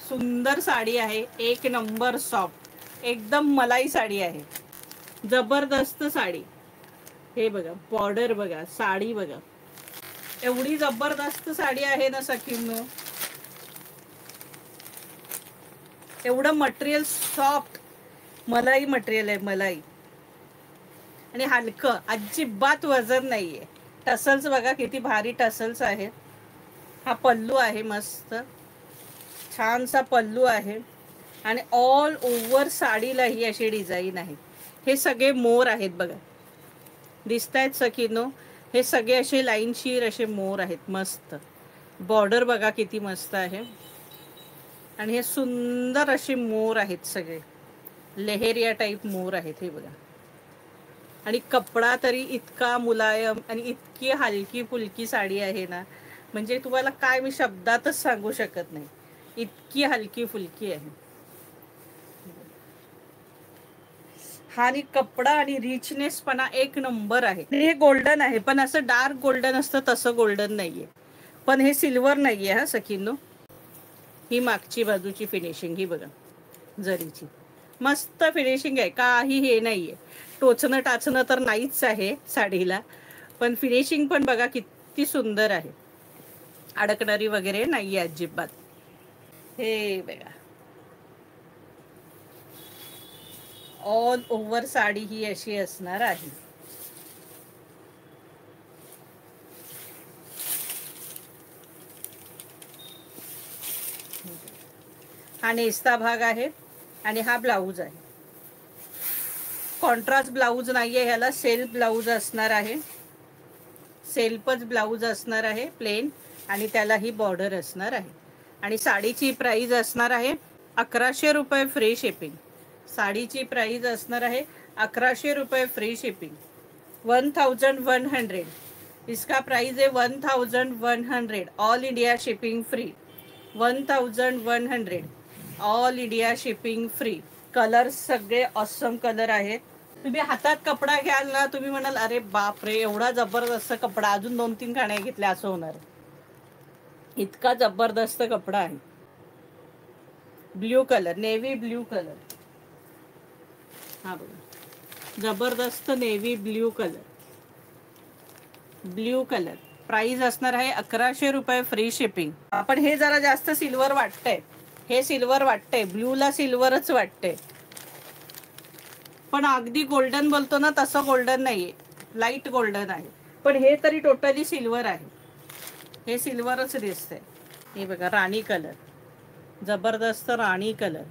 सुंदर साडी आहे, एक नंबर सॉफ्ट, एकदम मलाई साडी आहे, जबरदस्त साडी। हे बघा बॉर्डर बघा, साडी बघा, एवढी जबरदस्त साडी आहे ना सखींनो। एवढं मटेरियल सॉफ्ट मलाई मटेरियल आहे, मलाई, आणि हलकं, अजिबात वजन नाहीये। टसल्स बघा किती भारी टसल्स आहेत। हा पल्लू आहे, मस्त छानसा पल्लू आहे, आणि ऑल ओव्हर साडीला ही अशी डिझाईन आहे। हे सगळे मोर आहेत बघा, दिसतायत सखीनो, हे सगळे असे लाईनशीर असे मोर आहेत, मस्त बॉर्डर बघा किती मस्त आहे, आणि हे सुंदर असे मोर आहेत, सगळे लेहेरिया टाईप मोर आहेत हे बघा। आणि कपडा तरी इतका मुलायम आणि इतकी हलकी फुलकी साडी आहे ना, म्हणजे तुम्हाला काय मी शब्दातच सांगू शकत नाही, इतकी हलकी फुलकी आहे। हा आणि कपडा आणि रिचनेस पणा एक नंबर आहे। हे गोल्डन आहे, पण असं डार्क गोल्डन असतं तसं गोल्डन नाहीये, पण हे सिल्वर नाहीये हा सखींनो। ही मागची बाजूची फिनिशिंग ही बघा, जरीची मस्त फिनिशिंग आहे, काही हे नाहीये, टोचणं टाचणं तर नाहीच आहे साडीला, पण फिनिशिंग पण बघा किती सुंदर आहे, अडकणारी वगैरे नाहीये अजिबात। हे बघा ऑल ओव्हर साडी ही अशी असणार आहे। हा नेसता भाग आहे, आणि हा ब्लाऊज आहे, कॉन्ट्रास्ट ब्लाऊज नाहीये, ह्याला सेल्फ ब्लाऊज असणार आहे, सेल्फच ब्लाऊज असणार आहे प्लेन, आणि त्याला ही बॉर्डर असणार आहे। आणि साडीची प्राइस असणार आहे 1100 रुपये फ्री शिपिंग। साडीची प्राइस असणार आहे 1100 रुपये फ्री शिपिंग, 1100, इसका प्राइस है 1100, all India shipping free, 1100, all India shipping free. Colour सगळे ऑसम कलर आहेत, तुम्ही हातात कपडा घ्याल ना, तुम्ही म्हणाल अरे बाप रे एवढा जबरदस्त कपडा, अजून 2-3 काण्या घेतल्या असं होणार, इतका जबरदस्त कपडा आहे। Blue colour, navy blue colour, हा बघा जबरदस्त navy blue colour, blue colour, price असणार आहे 1100 रुपये फ्री शिपिंग। आपण हे जरा जास्त सिल्वर वाटतंय, हे सिल्वर वाटतंय, ब्ल्यूला सिल्वरच वाटतंय, पण अगदी गोल्डन बोलतो ना तसं गोल्डन नाहीये, लाईट गोल्डन आहे, पण हे तरी टोटली सिल्वर आहे, हे सिल्वरच दिसतंय। हे बघा राणी कलर, जबरदस्त राणी कलर,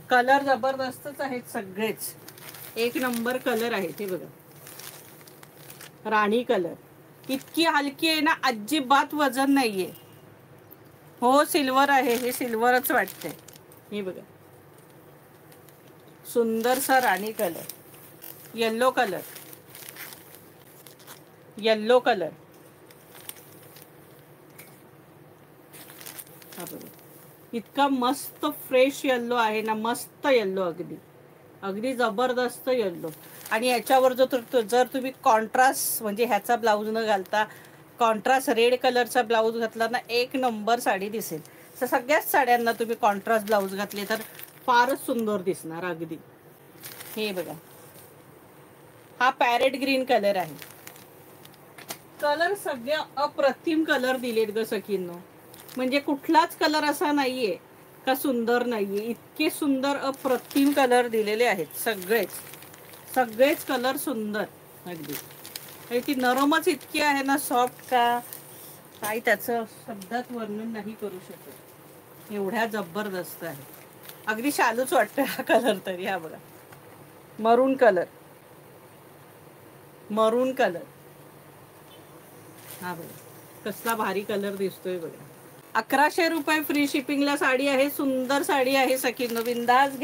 कलर जबरदस्तच आहेत सगळेच, एक नंबर कलर आहेत। हे बघा राणी कलर, इतकी हलकी आहे ना, अजिबात वजन नाहीये, हो सिल्वर आहे, हे सिल्वरच वाटतंय। हे बघा सुंदरसा राणी colour, yellow colour, yellow colour, हा बघा इतका मस्त फ्रेश येल्लो आहे ना, मस्त येल्लो, अगदी अगदी जबरदस्त येल्लो। आणि याच्यावर जर तुम्ही कॉन्ट्रास्ट म्हणजे ह्याचा ब्लाऊज न घालता कॉन्ट्रास्ट रेड कलरचा ब्लाऊज घातला ना, एक नंबर साडी दिसेल। तर सगळ्याच साड्यांना तुम्ही कॉन्ट्रास्ट ब्लाऊज घातले तर फारच सुंदर दिसणार अगदी। हे बघा हा पॅरेट ग्रीन कलर आहे, कलर सगळे अप्रतिम कलर दिलेत ग सखींनो, म्हणजे कुठलाच कलर असा नाहीये का सुंदर नाहीये, इतके सुंदर अप्रतिम कलर दिलेले आहेत, सगळेच कलर सुंदर अगदी। आणि ती नरमच इतकी आहे ना, सॉफ्ट का काय त्याचं शब्दात वर्णन नाही करू शकत, एवढ्या जबरदस्त आहे, अगदी शालूच वाटतं हा कलर तरी। हा बघा मरून कलर, मरून कलर, हा बघा कसला भारी कलर दिसतोय बघा। 1100 रुपये फ्री शिपिंगला साडी आहे, सुंदर साडी आहे सखींनो, बिंदास